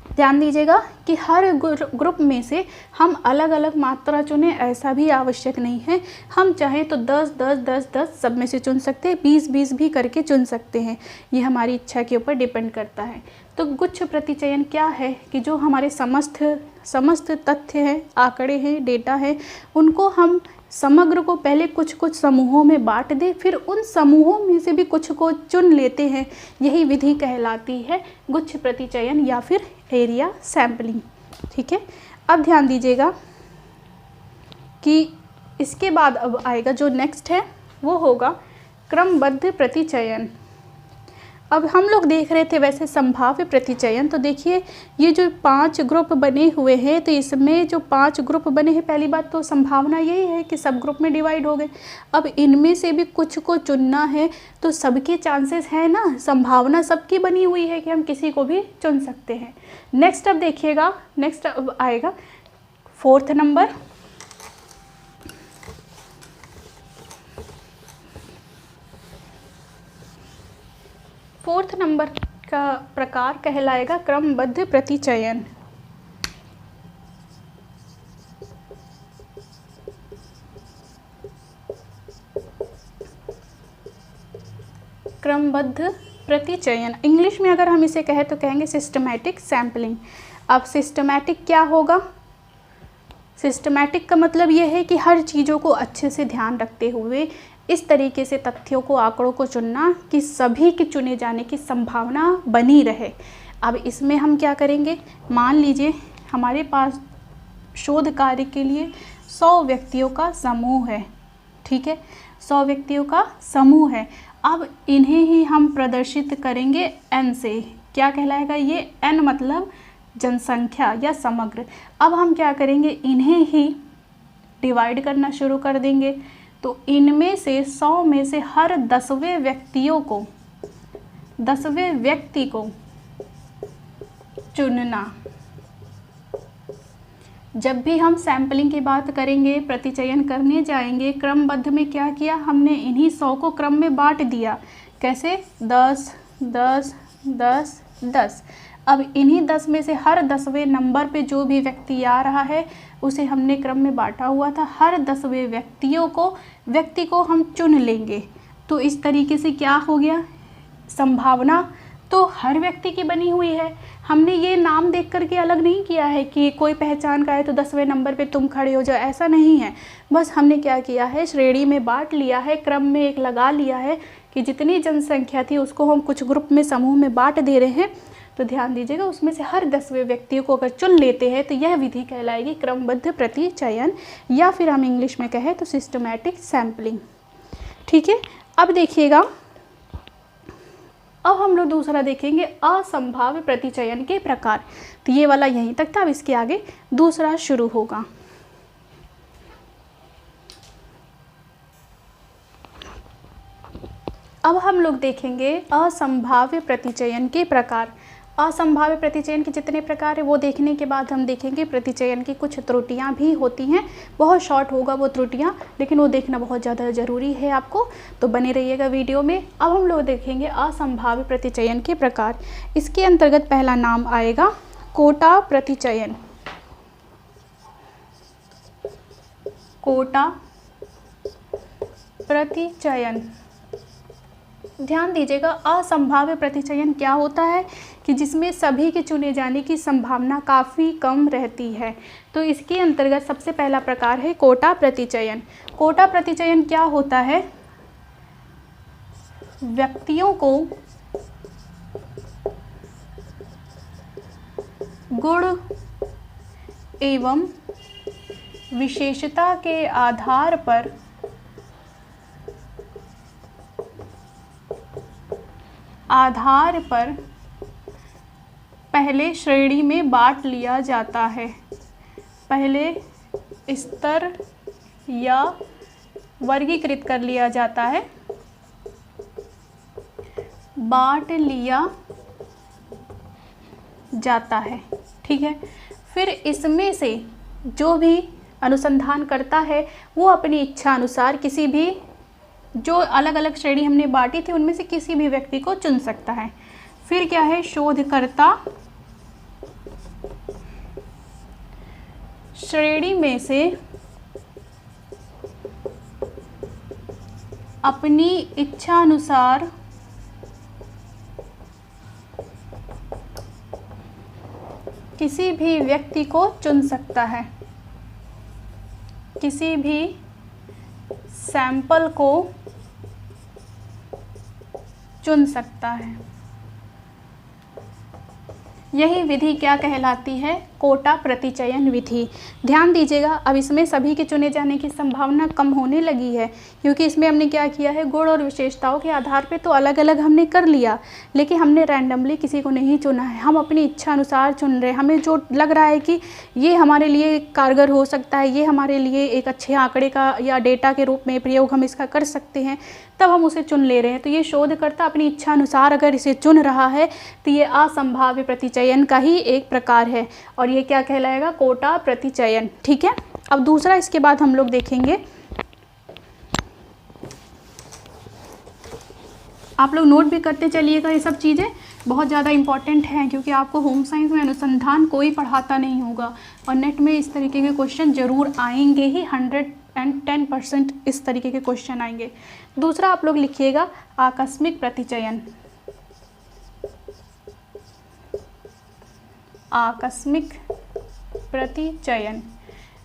[SPEAKER 1] ध्यान दीजिएगा कि हर ग्रुप में से हम अलग अलग मात्रा चुने, ऐसा भी आवश्यक नहीं है। हम चाहें तो 10 सब में से चुन सकते हैं, 20 भी करके चुन सकते हैं, ये हमारी इच्छा के ऊपर डिपेंड करता है। तो गुच्छ प्रतिचयन क्या है कि जो हमारे समस्त तथ्य हैं, आंकड़े हैं, डेटा है, उनको हम समग्र को पहले कुछ कुछ समूहों में बांट दें, फिर उन समूहों में से भी कुछ को चुन लेते हैं। यही विधि कहलाती है गुच्छ प्रतिचयन या फिर एरिया सैम्पलिंग, ठीक है। अब ध्यान दीजिएगा कि इसके बाद अब आएगा जो नेक्स्ट है वो होगा क्रमबद्ध प्रतिचयन। अब हम लोग देख रहे थे वैसे संभाव्य प्रतिचयन, तो देखिए ये जो 5 ग्रुप बने हुए हैं, तो इसमें जो 5 ग्रुप बने हैं, पहली बात तो संभावना यही है कि सब ग्रुप में डिवाइड हो गए। अब इनमें से भी कुछ को चुनना है, तो सबके चांसेस है ना, संभावना सबकी बनी हुई है कि हम किसी को भी चुन सकते हैं। नेक्स्ट अब देखिएगा, नेक्स्ट अब आएगा 4th नंबर, फोर्थ नंबर का प्रकार कहलाएगा क्रमबद्ध प्रतिचयन। क्रमबद्ध प्रतिचयन, इंग्लिश में अगर हम इसे कहें तो कहेंगे सिस्टमैटिक सैम्पलिंग। अब सिस्टमैटिक क्या होगा, सिस्टमैटिक का मतलब ये है कि हर चीज़ों को अच्छे से ध्यान रखते हुए इस तरीके से तथ्यों को, आंकड़ों को चुनना कि सभी के चुने जाने की संभावना बनी रहे। अब इसमें हम क्या करेंगे, मान लीजिए हमारे पास शोध कार्य के लिए 100 व्यक्तियों का समूह है, ठीक है, 100 व्यक्तियों का समूह है। अब इन्हें ही हम प्रदर्शित करेंगे n से, क्या कहलाएगा ये, n मतलब जनसंख्या या समग्र। अब हम क्या करेंगे, इन्हें ही डिवाइड करना शुरू कर देंगे। तो इनमें से 100 में से हर 10वें व्यक्ति को चुनना। जब भी हम सैम्पलिंग की बात करेंगे, प्रतिचयन करने जाएंगे, क्रमबद्ध में क्या किया हमने, इन्हीं 100 को क्रम में बांट दिया। कैसे, 10 10 10 10। अब इन्हीं 10 में से हर 10वें नंबर पे जो भी व्यक्ति आ रहा है उसे हमने क्रम में बांटा हुआ था, हर 10वें व्यक्ति को हम चुन लेंगे। तो इस तरीके से क्या हो गया, संभावना तो हर व्यक्ति की बनी हुई है। हमने ये नाम देख करके अलग नहीं किया है कि कोई पहचान का है तो 10वें नंबर पे तुम खड़े हो जाओ, ऐसा नहीं है। बस हमने क्या किया है, श्रेणी में बांट लिया है, क्रम में एक लगा लिया है कि जितनी जनसंख्या थी उसको हम कुछ ग्रुप में, समूह में बांट दे रहे हैं। तो ध्यान दीजिएगा, उसमें से हर 10वें व्यक्ति को अगर चुन लेते हैं तो यह विधि कहलाएगी क्रमबद्ध प्रतिचयन, या फिर हम इंग्लिश में कहें तो सिस्टमैटिक सैम्पलिंग। ठीक है, अब देखिएगा, अब हम लोग दूसरा देखेंगे असंभाव्य प्रतिचयन के प्रकार। तो ये वाला यहीं तक था, अब इसके आगे दूसरा शुरू होगा। अब हम लोग देखेंगे असंभाव्य प्रतिचयन के प्रकार। असंभाव्य प्रतिचयन के जितने प्रकार है वो देखने के बाद हम देखेंगे प्रतिचयन की कुछ त्रुटियां भी होती हैं। बहुत शॉर्ट होगा वो त्रुटियां, लेकिन वो देखना बहुत ज़्यादा ज़रूरी है आपको, तो बने रहिएगा वीडियो में। अब हम लोग देखेंगे असंभाव्य प्रतिचयन के प्रकार। इसके अंतर्गत पहला नाम आएगा कोटा प्रतिचयन। कोटा प्रतिचयन, ध्यान दीजिएगा, असंभाव्य प्रतिचयन क्या होता है कि जिसमें सभी के चुने जाने की संभावना काफ़ी कम रहती है। तो इसके अंतर्गत सबसे पहला प्रकार है कोटा प्रतिचयन। कोटा प्रतिचयन क्या होता है, व्यक्तियों को गुण एवं विशेषता के आधार पर पहले श्रेणी में बांट लिया जाता है। पहले स्तर या वर्गीकृत कर लिया जाता है, बांट लिया जाता है। ठीक है, फिर इसमें से जो भी अनुसंधान करता है वो अपनी इच्छा अनुसार किसी भी, जो अलग अलग श्रेणी हमने बांटी थी उनमें से किसी भी व्यक्ति को चुन सकता है। फिर क्या है, शोधकर्ता श्रेणी में से अपनी इच्छा अनुसार किसी भी व्यक्ति को चुन सकता है, किसी भी सैंपल को चुन सकता है। यही विधि क्या कहलाती है, कोटा प्रतिचयन विधि। ध्यान दीजिएगा, अब इसमें सभी के चुने जाने की संभावना कम होने लगी है, क्योंकि इसमें हमने क्या किया है, गुण और विशेषताओं के आधार पे तो अलग अलग हमने कर लिया, लेकिन हमने रैंडमली किसी को नहीं चुना है। हम अपनी इच्छा अनुसार चुन रहे हैं, हमें जो लग रहा है कि ये हमारे लिए कारगर हो सकता है, ये हमारे लिए एक अच्छे आंकड़े का या डेटा के रूप में प्रयोग हम इसका कर सकते हैं, तब हम उसे चुन ले रहे हैं। तो ये शोधकर्ता अपनी इच्छा अनुसार अगर इसे चुन रहा है तो ये असंभाव्य प्रतिचयन का ही एक प्रकार है, और ये क्या कहलाएगा, कोटा प्रतिचयन। ठीक है, अब दूसरा इसके बाद हम लोग देखेंगे, आप लोग नोट भी करते चलिएगा, ये सब चीज़ें बहुत ज़्यादा इंपॉर्टेंट हैं, क्योंकि आपको होम साइंस में अनुसंधान कोई पढ़ाता नहीं होगा, और नेट में इस तरीके के क्वेश्चन ज़रूर आएंगे ही, 110% इस तरीके के क्वेश्चन आएंगे। दूसरा आप लोग लिखिएगा आकस्मिक प्रतिचयन। आकस्मिक प्रतिचयन,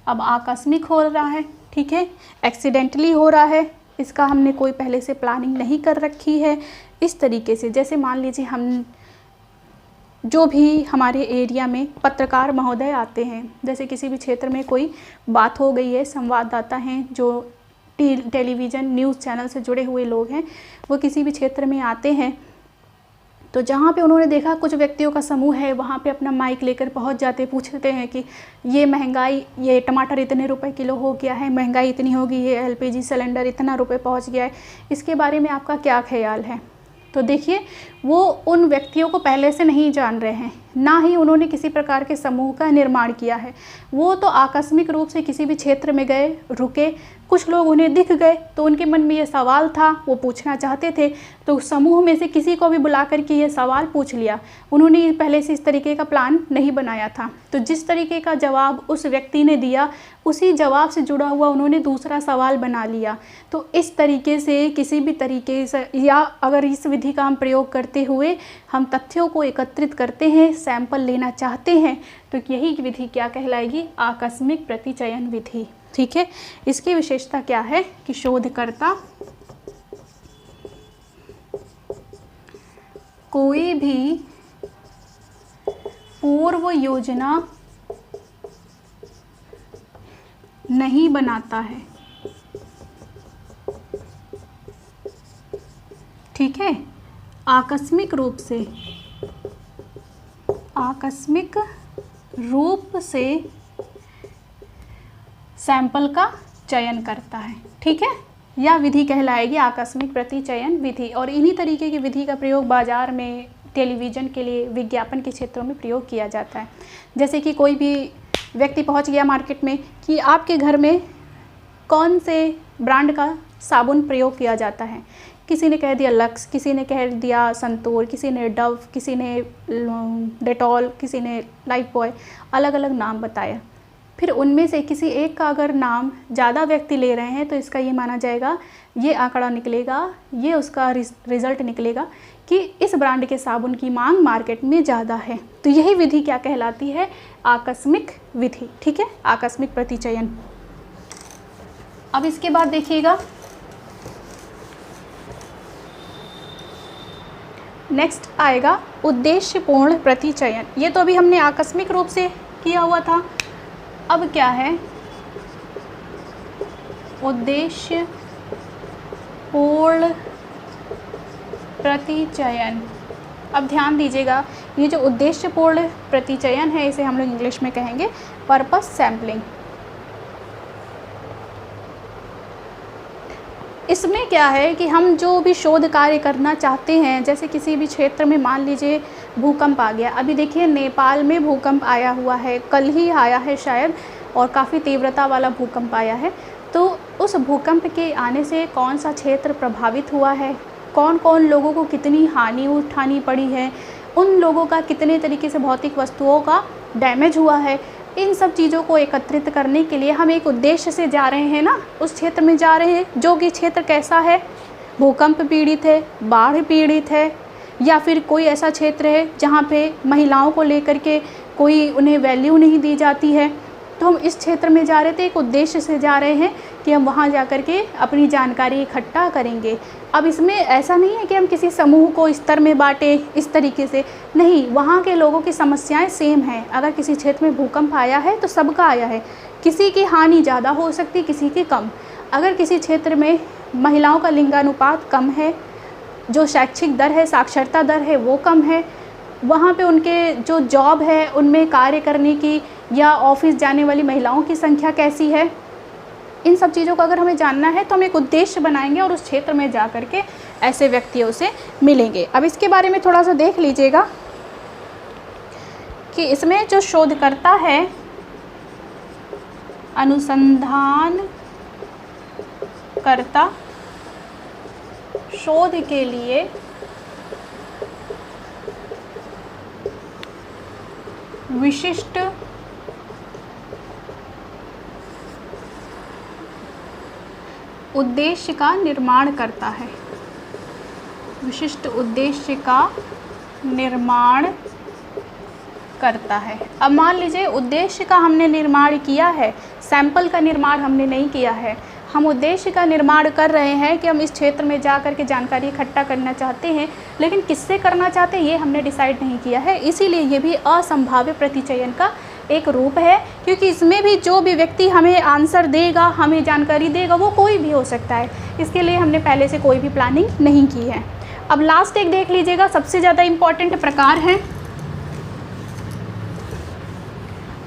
[SPEAKER 1] अब आकस्मिक हो रहा है, ठीक है, एक्सीडेंटली हो रहा है, इसका हमने कोई पहले से प्लानिंग नहीं कर रखी है। इस तरीके से, जैसे मान लीजिए हम जो भी हमारे एरिया में पत्रकार महोदय आते हैं, जैसे किसी भी क्षेत्र में कोई बात हो गई है, संवाददाता हैं जो टेलीविज़न न्यूज़ चैनल से जुड़े हुए लोग हैं, वो किसी भी क्षेत्र में आते हैं, तो जहाँ पे उन्होंने देखा कुछ व्यक्तियों का समूह है, वहाँ पे अपना माइक लेकर पहुँच जाते, पूछते हैं कि ये महंगाई, ये टमाटर इतने रुपए किलो हो गया है, महंगाई इतनी होगी, ये एलपीजी सिलेंडर इतना रुपए पहुँच गया है, इसके बारे में आपका क्या ख्याल है। तो देखिए, वो उन व्यक्तियों को पहले से नहीं जान रहे हैं, ना ही उन्होंने किसी प्रकार के समूह का निर्माण किया है, वो तो आकस्मिक रूप से किसी भी क्षेत्र में गए, रुके, कुछ लोग उन्हें दिख गए, तो उनके मन में ये सवाल था, वो पूछना चाहते थे, तो समूह में से किसी को भी बुला करके ये सवाल पूछ लिया। उन्होंने पहले से इस तरीके का प्लान नहीं बनाया था, तो जिस तरीके का जवाब उस व्यक्ति ने दिया, उसी जवाब से जुड़ा हुआ उन्होंने दूसरा सवाल बना लिया। तो इस तरीके से किसी भी तरीके से, या अगर इस विधि का हम प्रयोग करते करते हुए हम तथ्यों को एकत्रित करते हैं, सैंपल लेना चाहते हैं, तो यही विधि क्या कहलाएगी? आकस्मिक प्रतिचयन विधि। ठीक है, इसकी विशेषता क्या है कि शोधकर्ता कोई भी पूर्व योजना नहीं बनाता है। ठीक है, आकस्मिक रूप से सैंपल का चयन करता है। ठीक है, यह विधि कहलाएगी आकस्मिक प्रतिचयन विधि। और इन्हीं तरीके की विधि का प्रयोग बाजार में, टेलीविज़न के लिए, विज्ञापन के क्षेत्रों में प्रयोग किया जाता है। जैसे कि कोई भी व्यक्ति पहुंच गया मार्केट में कि आपके घर में कौन से ब्रांड का साबुन प्रयोग किया जाता है, किसी ने कह दिया लक्स, किसी ने कह दिया संतूर, किसी ने डव, किसी ने डेटॉल, किसी ने लाइफ बॉय, अलग अलग नाम बताया। फिर उनमें से किसी एक का अगर नाम ज़्यादा व्यक्ति ले रहे हैं तो इसका ये माना जाएगा, ये आंकड़ा निकलेगा, ये उसका रिज़ल्ट निकलेगा कि इस ब्रांड के साबुन की मांग मार्केट में ज़्यादा है। तो यही विधि क्या कहलाती है? आकस्मिक विधि। ठीक है, आकस्मिक प्रतिचयन। अब इसके बाद देखिएगा, नेक्स्ट आएगा उद्देश्यपूर्ण प्रतिचयन। ये तो अभी हमने आकस्मिक रूप से किया हुआ था। अब क्या है? उद्देश्यपूर्ण प्रतिचयन। अब ध्यान दीजिएगा, ये जो उद्देश्यपूर्ण प्रतिचयन है इसे हम लोग इंग्लिश में कहेंगे पर्पस सैम्पलिंग। इसमें क्या है कि हम जो भी शोध कार्य करना चाहते हैं, जैसे किसी भी क्षेत्र में मान लीजिए भूकंप आ गया। अभी देखिए नेपाल में भूकंप आया हुआ है, कल ही आया है शायद, और काफ़ी तीव्रता वाला भूकंप आया है। तो उस भूकंप के आने से कौन सा क्षेत्र प्रभावित हुआ है, कौन कौन लोगों को कितनी हानि उठानी पड़ी है, उन लोगों का कितने तरीके से भौतिक वस्तुओं का डैमेज हुआ है, इन सब चीज़ों को एकत्रित करने के लिए हम एक उद्देश्य से जा रहे हैं ना, उस क्षेत्र में जा रहे हैं जो कि क्षेत्र कैसा है, भूकंप पीड़ित है, बाढ़ पीड़ित है, या फिर कोई ऐसा क्षेत्र है जहाँ पे महिलाओं को लेकर के कोई उन्हें वैल्यू नहीं दी जाती है। तो हम इस क्षेत्र में जा रहे थे, एक उद्देश्य से जा रहे हैं कि हम वहाँ जा कर के अपनी जानकारी इकट्ठा करेंगे। अब इसमें ऐसा नहीं है कि हम किसी समूह को स्तर में बांटे, इस तरीके से नहीं, वहाँ के लोगों की समस्याएं सेम हैं। अगर किसी क्षेत्र में भूकंप आया है तो सबका आया है, किसी की हानि ज़्यादा हो सकती, किसी की कम। अगर किसी क्षेत्र में महिलाओं का लिंगानुपात कम है, जो शैक्षिक दर है, साक्षरता दर है वो कम है, वहाँ पे उनके जो जॉब है उनमें कार्य करने की या ऑफिस जाने वाली महिलाओं की संख्या कैसी है, इन सब चीज़ों को अगर हमें जानना है तो हम एक उद्देश्य बनाएंगे और उस क्षेत्र में जा कर के ऐसे व्यक्तियों से मिलेंगे। अब इसके बारे में थोड़ा सा देख लीजिएगा कि इसमें जो शोधकर्ता है, अनुसंधानकर्ता शोध के लिए विशिष्ट उद्देश्य का निर्माण करता है, विशिष्ट उद्देश्य का निर्माण करता है। अब मान लीजिए उद्देश्य का हमने निर्माण किया है, सैंपल का निर्माण हमने नहीं किया है, हम उद्देश्य का निर्माण कर रहे हैं कि हम इस क्षेत्र में जा कर के जानकारी इकट्ठा करना चाहते हैं, लेकिन किससे करना चाहते हैं ये हमने डिसाइड नहीं किया है। इसीलिए ये भी असंभाव्य प्रतिचयन का एक रूप है, क्योंकि इसमें भी जो भी व्यक्ति हमें आंसर देगा, हमें जानकारी देगा, वो कोई भी हो सकता है। इसके लिए हमने पहले से कोई भी प्लानिंग नहीं की है। अब लास्ट एक देख लीजिएगा, सबसे ज़्यादा इम्पॉर्टेंट प्रकार है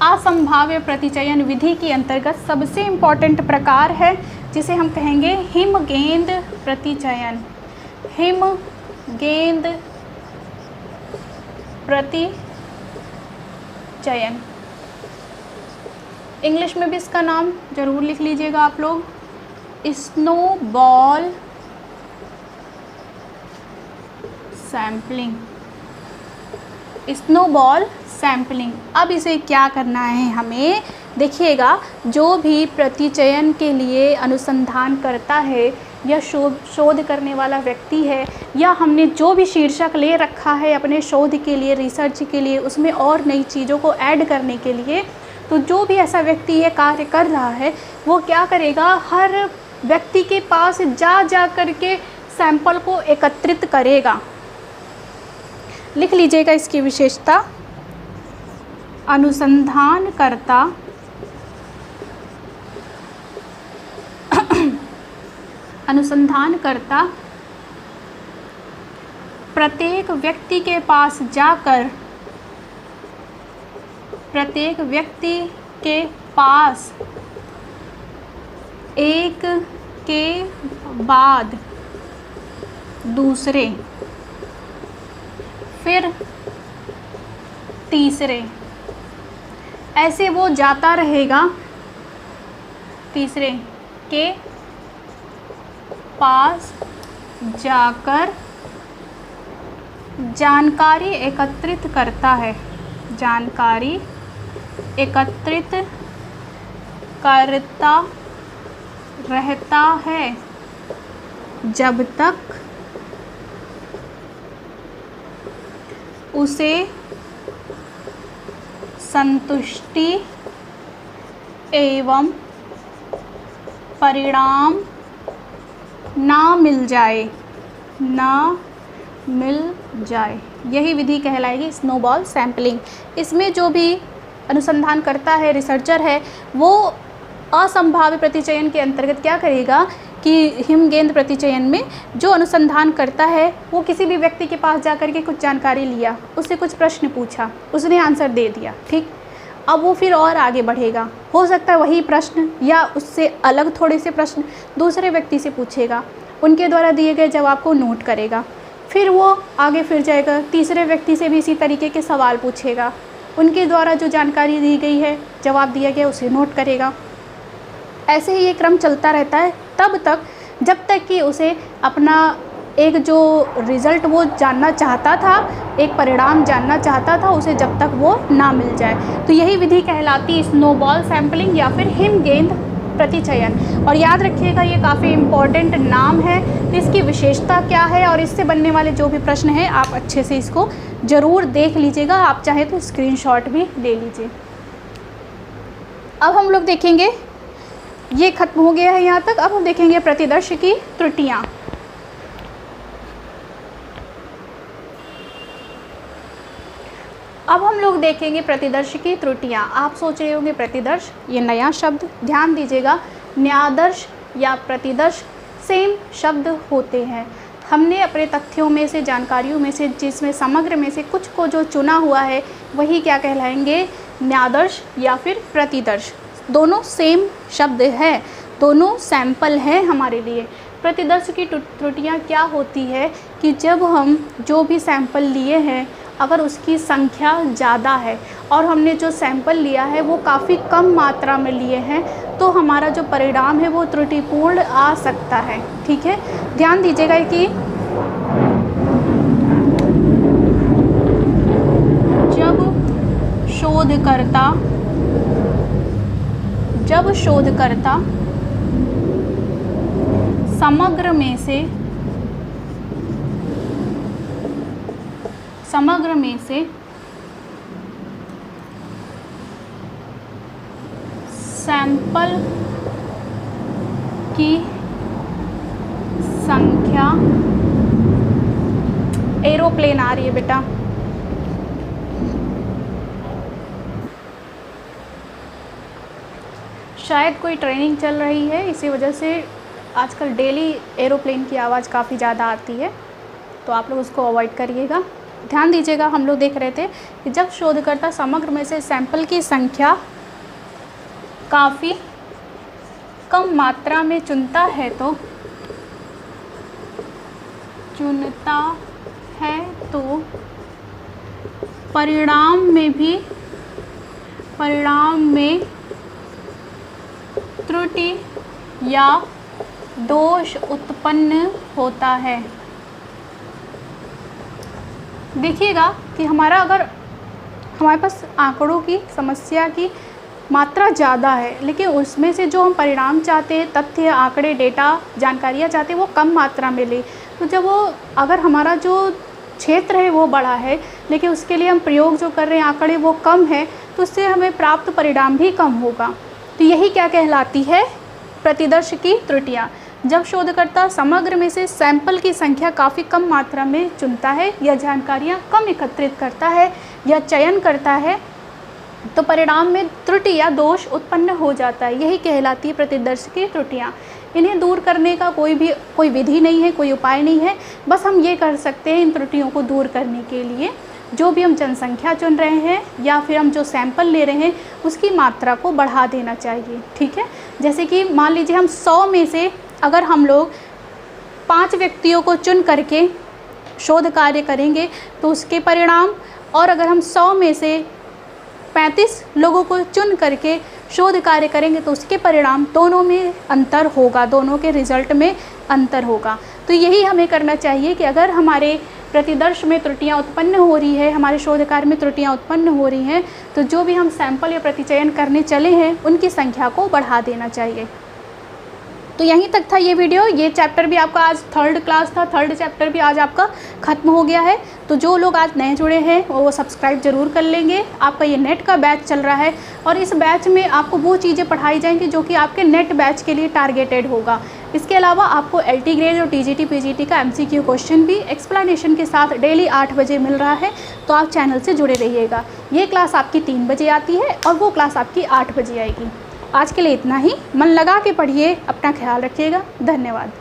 [SPEAKER 1] असंभाव्य प्रतिचयन विधि के अंतर्गत सबसे इम्पॉर्टेंट प्रकार है जिसे हम कहेंगे हिमगेंद प्रतिचयन। हिमगेंद प्रतिचयन, इंग्लिश में भी इसका नाम जरूर लिख लीजिएगा आप लोग, स्नोबॉल सैम्पलिंग। Snowball sampling. अब इसे क्या करना है हमें, देखिएगा, जो भी प्रतिचयन के लिए अनुसंधान करता है या शोध करने वाला व्यक्ति है, या हमने जो भी शीर्षक ले रखा है अपने शोध के लिए, रिसर्च के लिए, उसमें और नई चीज़ों को ऐड करने के लिए, तो जो भी ऐसा व्यक्ति ये कार्य कर रहा है वो क्या करेगा, हर व्यक्ति के पास जा करके सैंपल को एकत्रित करेगा। लिख लीजिएगा इसकी विशेषता, अनुसंधानकर्ता अनुसंधानकर्ता प्रत्येक व्यक्ति के पास जाकर, प्रत्येक व्यक्ति के पास एक के बाद दूसरे, फिर तीसरे, ऐसे वो जाता रहेगा, तीसरे के पास जाकर जानकारी एकत्रित करता है, जानकारी एकत्रित करता रहता है जब तक उसे संतुष्टि एवं परिणाम ना मिल जाए, ना मिल जाए। यही विधि कहलाएगी स्नोबॉल सैम्पलिंग। इसमें जो भी अनुसंधान करता है, रिसर्चर है, वो असंभाव्य प्रतिचयन के अंतर्गत क्या करेगा कि हिमगेंद प्रतिचयन में जो अनुसंधान करता है वो किसी भी व्यक्ति के पास जाकर के कुछ जानकारी लिया, उससे कुछ प्रश्न पूछा, उसने आंसर दे दिया, ठीक। अब वो फिर और आगे बढ़ेगा, हो सकता है वही प्रश्न या उससे अलग थोड़े से प्रश्न दूसरे व्यक्ति से पूछेगा, उनके द्वारा दिए गए जवाब को नोट करेगा, फिर वो आगे फिर जाएगा, तीसरे व्यक्ति से भी इसी तरीके के सवाल पूछेगा, उनके द्वारा जो जानकारी दी गई है, जवाब दिया गया, उसे नोट करेगा। ऐसे ही ये क्रम चलता रहता है तब तक जब तक कि उसे अपना एक जो रिज़ल्ट वो जानना चाहता था, एक परिणाम जानना चाहता था, उसे जब तक वो ना मिल जाए। तो यही विधि कहलाती स्नोबॉल सैम्पलिंग या फिर हिमगेंद प्रतिचयन। और याद रखिएगा ये काफ़ी इम्पॉर्टेंट नाम है, इसकी विशेषता क्या है और इससे बनने वाले जो भी प्रश्न हैं आप अच्छे से इसको ज़रूर देख लीजिएगा, आप चाहे तो स्क्रीनशॉट भी ले लीजिए। अब हम लोग देखेंगे, ये खत्म हो गया है यहाँ तक। अब हम देखेंगे प्रतिदर्श की त्रुटियाँ। अब हम लोग देखेंगे प्रतिदर्श की त्रुटियाँ। आप सोच रहे होंगे प्रतिदर्श ये नया शब्द, ध्यान दीजिएगा, न्यादर्श या प्रतिदर्श सेम शब्द होते हैं। हमने अपने तथ्यों में से, जानकारियों में से, जिसमें समग्र में से कुछ को जो चुना हुआ है वही क्या कहलाएंगे, न्यादर्श या फिर प्रतिदर्श। दोनों सेम शब्द है, दोनों सैंपल हैं हमारे लिए। प्रतिदर्श की त्रुटियाँ क्या होती है कि जब हम जो भी सैंपल लिए हैं अगर उसकी संख्या ज़्यादा है और हमने जो सैंपल लिया है वो काफ़ी कम मात्रा में लिए हैं, तो हमारा जो परिणाम है वो त्रुटिपूर्ण आ सकता है, ठीक है। ध्यान दीजिएगा कि जब शोधकर्ता समग्र में से सैंपल की संख्या, एरोप्लेन आ रही है बेटा, शायद कोई ट्रेनिंग चल रही है, इसी वजह से आजकल डेली एरोप्लेन की आवाज़ काफ़ी ज़्यादा आती है, तो आप लोग उसको अवॉइड करिएगा। ध्यान दीजिएगा, हम लोग देख रहे थे कि जब शोधकर्ता समग्र में से सैंपल की संख्या काफ़ी कम मात्रा में चुनता है तो परिणाम में त्रुटि या दोष उत्पन्न होता है। देखिएगा कि अगर हमारे पास आंकड़ों की समस्या की मात्रा ज़्यादा है, लेकिन उसमें से जो हम परिणाम चाहते हैं, तथ्य, आंकड़े, डेटा, जानकारियाँ चाहते हैं, वो कम मात्रा में ले। तो जब वो अगर हमारा जो क्षेत्र है वो बड़ा है, लेकिन उसके लिए हम प्रयोग जो कर रहे हैं आंकड़े वो कम है, तो उससे हमें प्राप्त परिणाम भी कम होगा। तो यही क्या कहलाती है? प्रतिदर्श की त्रुटियाँ। जब शोधकर्ता समग्र में से सैंपल की संख्या काफ़ी कम मात्रा में चुनता है या जानकारियाँ कम एकत्रित करता है या चयन करता है, तो परिणाम में त्रुटि या दोष उत्पन्न हो जाता है। यही कहलाती है प्रतिदर्श की त्रुटियाँ। इन्हें दूर करने का कोई विधि नहीं है, कोई उपाय नहीं है। बस हम ये कर सकते हैं इन त्रुटियों को दूर करने के लिए जो भी हम जनसंख्या चुन रहे हैं या फिर हम जो सैंपल ले रहे हैं उसकी मात्रा को बढ़ा देना चाहिए। ठीक है, जैसे कि मान लीजिए हम 100 में से अगर हम लोग 5 व्यक्तियों को चुन करके शोध कार्य करेंगे तो उसके परिणाम, और अगर हम 100 में से 35 लोगों को चुन करके शोध कार्य करेंगे तो उसके परिणाम, दोनों में अंतर होगा, दोनों के रिज़ल्ट में अंतर होगा। तो यही हमें करना चाहिए कि अगर हमारे प्रतिदर्श में त्रुटियां उत्पन्न हो रही है, हमारे शोध कार्य में त्रुटियां उत्पन्न हो रही हैं, तो जो भी हम सैंपल या प्रतिचयन करने चले हैं उनकी संख्या को बढ़ा देना चाहिए। तो यहीं तक था ये वीडियो। ये चैप्टर भी आपका आज 3rd क्लास था, 3rd चैप्टर भी आज आपका ख़त्म हो गया है। तो जो लोग आज नए जुड़े हैं वो सब्सक्राइब ज़रूर कर लेंगे। आपका ये नेट का बैच चल रहा है और इस बैच में आपको वो चीज़ें पढ़ाई जाएंगी जो कि आपके नेट बैच के लिए टारगेटेड होगा। इसके अलावा आपको LT ग्रेड और TGT PGT का MCQ क्वेश्चन भी एक्सप्लेनेशन के साथ डेली 8 बजे मिल रहा है। तो आप चैनल से जुड़े रहिएगा। ये क्लास आपकी 3 बजे आती है और वो क्लास आपकी 8 बजे आएगी। आज के लिए इतना ही। मन लगा के पढ़िए, अपना ख्याल रखिएगा। धन्यवाद।